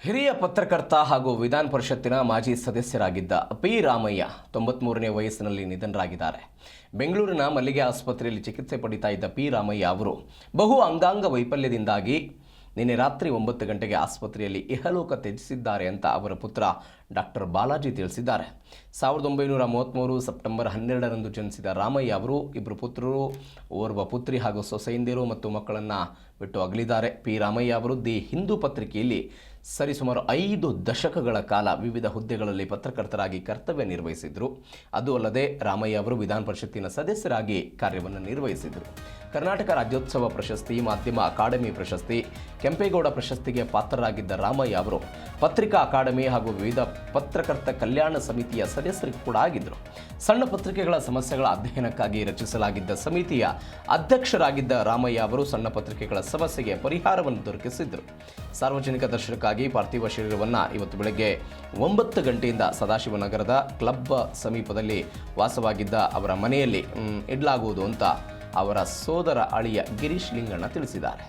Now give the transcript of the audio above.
ಹಿರಿಯ ಪತ್ರಕರ್ತ ಹಾಗೂ ವಿಧಾನ ಪರಿಷತ್ತಿನ ಮಾಜಿ ಸದಸ್ಯರಾಗಿದ್ದ ಪಿ ರಾಮಯ್ಯ 93ನೇ ವಯಸ್ಸಿನಲ್ಲಿ ನಿಧನರಾಗಿದ್ದಾರೆ. ಬೆಂಗಳೂರಿನ ಮಲ್ಲಿಗೆ ಆಸ್ಪತ್ರೆಯಲ್ಲಿ ಚಿಕಿತ್ಸೆ ಪಡಿತಾ ಇದ್ದ ಪಿ ರಾಮಯ್ಯ ಅವರು ಬಹು ಅಂಗಾಂಗ ವೈಫಲ್ಯದಿಂದಾಗಿ ನಿನ್ನೆ ರಾತ್ರಿ 9 ಗಂಟೆಗೆ ಆಸ್ಪತ್ರೆಯಲ್ಲಿ ಇಹಲೋಕ ತ್ಯಜಿಸಿದ್ದಾರೆ ಅಂತ ಅವರ ಪುತ್ರ ಡಾಕ್ಟರ್ ಬಾಲಾಜಿ ತಿಳಿಸಿದ್ದಾರೆ. 1933 ಸೆಪ್ಟೆಂಬರ್ 12ರಂದು ಜನಿಸಿದ ರಾಮಯ್ಯ ಅವರು ಇಬ್ಬರು ಪುತ್ರರು, ಓರ್ವ ಪುತ್ರಿ ಹಾಗೂ ಸೊಸೆಯಂದಿರು ಮತ್ತು ಮಕ್ಕಳನ್ನು ಬಿಟ್ಟು ಅಗಲಿದ್ದಾರೆ. ಪಿ ರಾಮಯ್ಯ ಅವರು ದಿ ಹಿಂದೂ ಪತ್ರಿಕೆಯಲ್ಲಿ ಸರಿಸುಮಾರು 5 ದಶಕಗಳ ಕಾಲ ವಿವಿಧ ಹುದ್ದೆಗಳಲ್ಲಿ ಪತ್ರಕರ್ತರಾಗಿ ಕರ್ತವ್ಯ ನಿರ್ವಹಿಸಿದರು. ಅದು ಅಲ್ಲದೆ ರಾಮಯ್ಯ ಅವರು ವಿಧಾನ ಪರಿಷತ್ತಿನ ಸದಸ್ಯರಾಗಿ ಕಾರ್ಯವನ್ನು ನಿರ್ವಹಿಸಿದರು. ಕರ್ನಾಟಕ ರಾಜ್ಯೋತ್ಸವ ಪ್ರಶಸ್ತಿ, ಮಾಧ್ಯಮ ಅಕಾಡೆಮಿ ಪ್ರಶಸ್ತಿ, ಕೆಂಪೇಗೌಡ ಪ್ರಶಸ್ತಿಗೆ ಪಾತ್ರರಾಗಿದ್ದ ರಾಮಯ್ಯ ಅವರು ಪತ್ರಿಕಾ ಅಕಾಡೆಮಿ ಹಾಗೂ ವಿವಿಧ ಪತ್ರಕರ್ತ ಕಲ್ಯಾಣ ಸಮಿತಿಯ ಸದಸ್ಯರು ಕೂಡ ಆಗಿದ್ದರು. ಸಣ್ಣ ಪತ್ರಿಕೆಗಳ ಸಮಸ್ಯೆಗಳ ಅಧ್ಯಯನಕ್ಕಾಗಿ ರಚಿಸಲಾಗಿದ್ದ ಸಮಿತಿಯ ಅಧ್ಯಕ್ಷರಾಗಿದ್ದ ರಾಮಯ್ಯ ಅವರು ಸಣ್ಣ ಪತ್ರಿಕೆಗಳ ಸಮಸ್ಯೆಗೆ ಪರಿಹಾರವನ್ನು ದೊರಕಿಸಿದ್ದರು. ಸಾರ್ವಜನಿಕ ದರ್ಶನಕ್ಕಾಗಿ ಪಾರ್ಥಿವ ಶರೀರವನ್ನು ಇವತ್ತು ಬೆಳಗ್ಗೆ 9 ಗಂಟೆಯಿಂದ ಸದಾಶಿವನಗರದ ಕ್ಲಬ್ ಸಮೀಪದಲ್ಲಿ ವಾಸವಾಗಿದ್ದ ಅವರ ಮನೆಯಲ್ಲಿ ಇಡಲಾಗುವುದು ಅಂತ ಅವರ ಸೋದರ ಅಳಿಯ ಗಿರೀಶ್ ಲಿಂಗಣ್ಣ ತಿಳಿಸಿದ್ದಾರೆ.